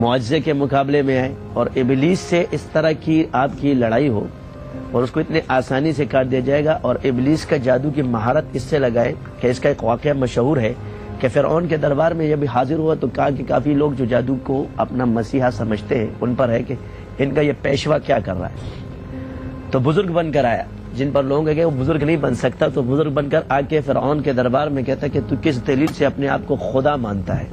معجزے کے مقابلے میں آئے اور ابلیس سے اس طرح کی آپ کی لڑائی ہو اور اس کو اتنے آسانی سے کاٹ دیا جائے گا، اور ابلیس کا جادو کی مہارت اس سے لگائے کہ اس کا ایک واقعہ مشہور ہے کہ فرعون کے دربار میں جب حاضر ہوا تو کہا کہ کافی لوگ جو جادو کو اپنا مسیحا سمجھتے ہیں ان پر ہے کہ ان کا یہ پیشوا کیا کر رہا ہے، تو بزرگ بن کر آیا جن پر لوگ کہ وہ بزرگ نہیں بن سکتا، تو بزرگ بن کر آ کے فرعون کے دربار میں کہتا کہ تو کس دلیل سے اپنے آپ کو خدا مانتا ہے؟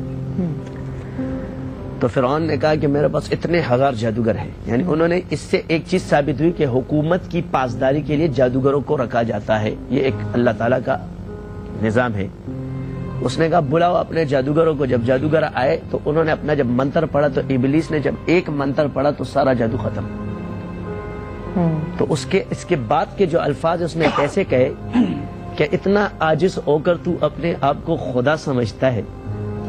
تو فرعون نے کہا کہ میرے پاس اتنے ہزار جادوگر ہیں، یعنی انہوں نے اس سے ایک چیز ثابت ہوئی کہ حکومت کی پاسداری کے لیے جادوگروں کو رکھا جاتا ہے، یہ ایک اللہ تعالیٰ کا نظام ہے۔ اس نے کہا بلاؤ اپنے جادوگروں کو، جب جادوگر آئے تو انہوں نے اپنا جب منتر پڑھا تو ابلیس نے جب ایک منتر پڑھا تو سارا جادو ختم۔ تو اس کے بعد کے جو الفاظ اس نے کیسے کہے کہ اتنا عاجز ہو کر تو اپنے آپ کو خدا سمجھتا ہے،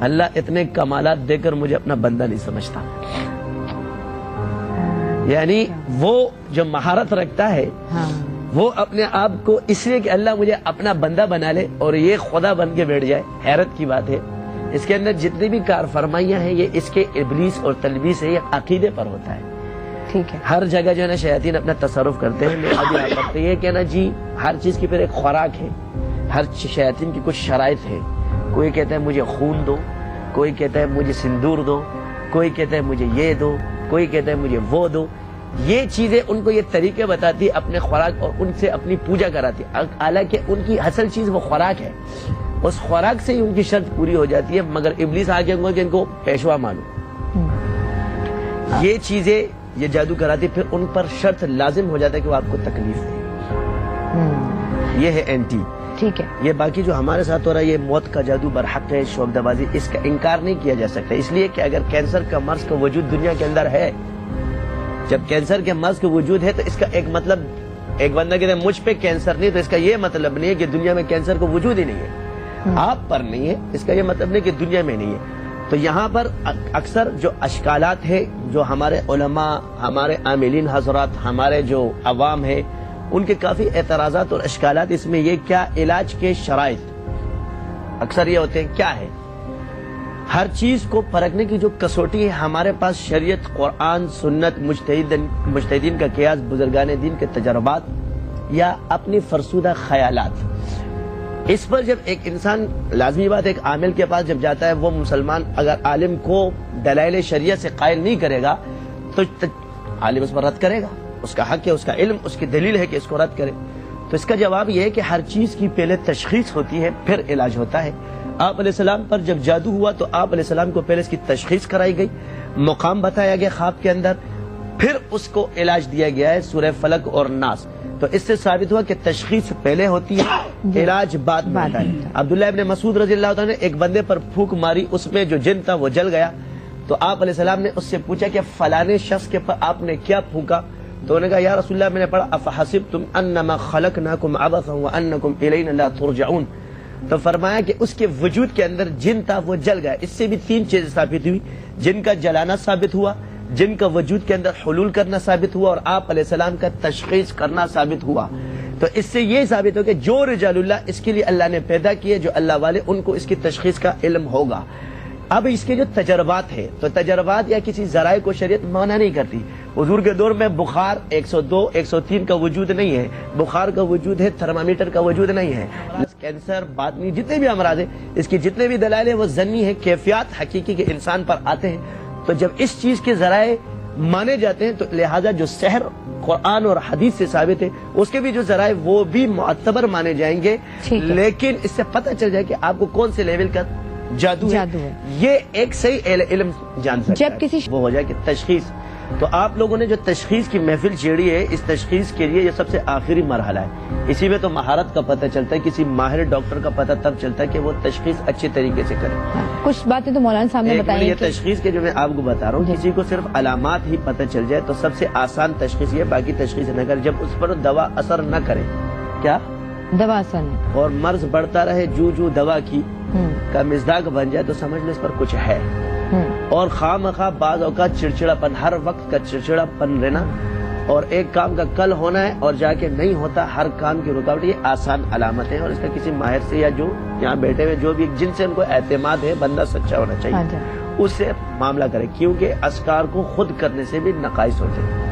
اللہ اتنے کمالات دے کر مجھے اپنا بندہ نہیں سمجھتا۔ یعنی وہ جو مہارت رکھتا ہے وہ اپنے آپ کو اس لیے کہ اللہ مجھے اپنا بندہ بنا لے اور یہ خدا بن کے بیٹھ جائے، حیرت کی بات ہے۔ اس کے اندر جتنی بھی کار فرمائیاں ہیں یہ اس کے ابلیس اور تلبیس ہے، یہ عقیدے پر ہوتا ہے۔ ٹھیک ہے، ہر جگہ جو ہے نا شیاطین اپنا تصرف کرتے ہیں، لوگ ابھی آپ کرتے ہیں کہ نا جی ہر چیز کی پھر ایک خوراک ہے، ہر شیاطین کی کچھ شرائط ہے۔ کوئی کہتا ہے مجھے خون دو، کوئی کہتا ہے مجھے سندور دو، کوئی کہتا ہے مجھے یہ دو، کوئی کہتا ہے مجھے وہ دو۔ یہ چیزیں ان کو یہ طریقے بتاتی ہے اپنے خوراک اور ان سے اپنی پوجا کراتی ہے، حالانکہ ان کی اصل چیز وہ خوراک ہے، اس خوراک سے ہی ان کی شرط پوری ہو جاتی ہے۔ مگر ابلیس آگے ہوں گے کہ ان کو پیشوا مانو، یہ چیزیں یہ جادو کراتی، پھر ان پر شرط لازم ہو جاتا ہے کہ وہ آپ کو تکلیف دے۔ یہ ہے اینٹی۔ ٹھیک ہے، یہ باقی جو ہمارے ساتھ ہو رہا ہے یہ موت کا جادو برحق ہے، شوق دبازی، اس کا انکار نہیں کیا جا سکتا، اس لیے کہ اگر کینسر کا مرض کا وجود دنیا کے اندر ہے، جب کینسر کے مرض کا وجود ہے تو اس کا ایک مطلب، ایک بندہ کہتا ہے مجھ پہ کینسر نہیں، تو اس کا یہ مطلب نہیں ہے کہ دنیا میں کینسر کا وجود ہی نہیں ہے، آپ پر نہیں ہے، اس کا یہ مطلب نہیں کہ دنیا میں نہیں ہے۔ تو یہاں پر اکثر جو اشکالات ہے، جو ہمارے علماء، ہمارے عاملین حضرات، ہمارے جو عوام ہے، ان کے کافی اعتراضات اور اشکالات اس میں یہ کیا علاج کے شرائط اکثر یہ ہوتے ہیں کیا ہے۔ ہر چیز کو پرکھنے کی جو کسوٹی ہے ہمارے پاس شریعت، قرآن، سنت، مجتہدین کا قیاس، بزرگان دین کے تجربات یا اپنی فرسودہ خیالات۔ اس پر جب ایک انسان، لازمی بات ایک عامل کے پاس جب جاتا ہے، وہ مسلمان اگر عالم کو دلائل شریعت سے قائل نہیں کرے گا تو عالم اس پر رد کرے گا، اس کا حق ہے، اس کا علم، اس کی دلیل ہے کہ اس کو رد کرے۔ تو اس کا جواب یہ ہے کہ ہر چیز کی پہلے تشخیص ہوتی ہے پھر علاج ہوتا ہے۔ آپ علیہ السلام پر جب جادو ہوا تو آپ علیہ السلام کو پہلے اس کی تشخیص کرائی گئی، مقام بتایا گیا خواب کے اندر، پھر اس کو علاج دیا گیا ہے سورہ فلق اور ناس۔ تو اس سے ثابت ہوا کہ تشخیص پہلے ہوتی ہے، علاج بعد میں ہوتا ہے۔ عبداللہ ابن مسعود رضی اللہ عنہ نے ایک بندے پر پھونک ماری، اس میں جو جن تھا وہ جل گیا، تو آپ علیہ السلام نے اس سے پوچھا کہ فلانے شخص کے پر آپ نے کیا پھونکا؟ تو انہوں نے کہا یا رسول اللہ میں نے پڑھا افحسبتم انما خلقناکم عبثا وانکم الینا لا ترجعون، تو فرمایا کہ اس کے وجود کے اندر جن تھا وہ جل گیا۔ اس سے بھی تین چیزیں ثابت ہوئی، جن کا جلانا ثابت ہوا، جن کا وجود کے اندر حلول کرنا ثابت ہوا، اور آپ علیہ السلام کا تشخیص کرنا ثابت ہوا۔ تو اس سے یہ ثابت ہو کہ جو رجال اللہ اس کے لیے اللہ نے پیدا کیے، جو اللہ والے، ان کو اس کی تشخیص کا علم ہوگا۔ اب اس کے جو تجربات ہیں، تو تجربات یا کسی ذرائع کو شریعت منع نہیں کرتی۔ حضور کے دور میں بخار 102 103 کا وجود نہیں ہے، بخار کا وجود ہے، تھرمامیٹر کا وجود نہیں ہے۔ کینسر، باطنی، جتنے بھی امراض ہیں، اس کی جتنے بھی دلائل ہیں وہ ظنی ہیں، کیفیات حقیقی کے انسان پر آتے ہیں۔ تو جب اس چیز کے ذرائع مانے جاتے ہیں تو لہذا جو سحر قرآن اور حدیث سے ثابت ہے اس کے بھی جو ذرائع وہ بھی معتبر مانے جائیں گے، لیکن اس سے پتہ چل جائے کہ آپ کو کون سے لیول کا جادو ہے، یہ ایک صحیح علم جان سکتا ہے۔ جب کسی وہ ہو جائے کہ تشخیص، تو آپ لوگوں نے جو تشخیص کی محفل چھیڑی ہے، اس تشخیص کے لیے یہ سب سے آخری مرحلہ ہے۔ اسی میں تو مہارت کا پتہ چلتا ہے، کسی ماہر ڈاکٹر کا پتہ تب چلتا ہے کہ وہ تشخیص اچھے طریقے سے کرے۔ کچھ باتیں تو مولانا صاحب نے بتائی، یہ تشخیص کے جو میں آپ کو بتا رہا ہوں، کسی کو صرف علامات ہی پتہ چل جائے تو سب سے آسان تشخیص یہ، باقی تشخیص نہ کرے، جب اس پر دوا اثر نہ کرے، کیا دوا اثر نہیں، اور مرض بڑھتا رہے، جو دوا کی کا مزداق بن جائے تو سمجھ لو اس پر کچھ ہے۔ اور خواہ مخواہ بعض اوقات چڑچڑاپن، ہر وقت کا چڑچڑاپن رہنا، اور ایک کام کا کل ہونا ہے اور جا کے نہیں ہوتا، ہر کام کی رکاوٹ، یہ آسان علامت ہے، اور اس کا کسی ماہر سے یا جو یہاں بیٹھے ہوئے جو بھی جن سے ان کو اعتماد ہے، بندہ سچا ہونا چاہیے، اس سے معاملہ کرے، کیونکہ اذکار کو خود کرنے سے بھی نقائص ہوتے ہیں۔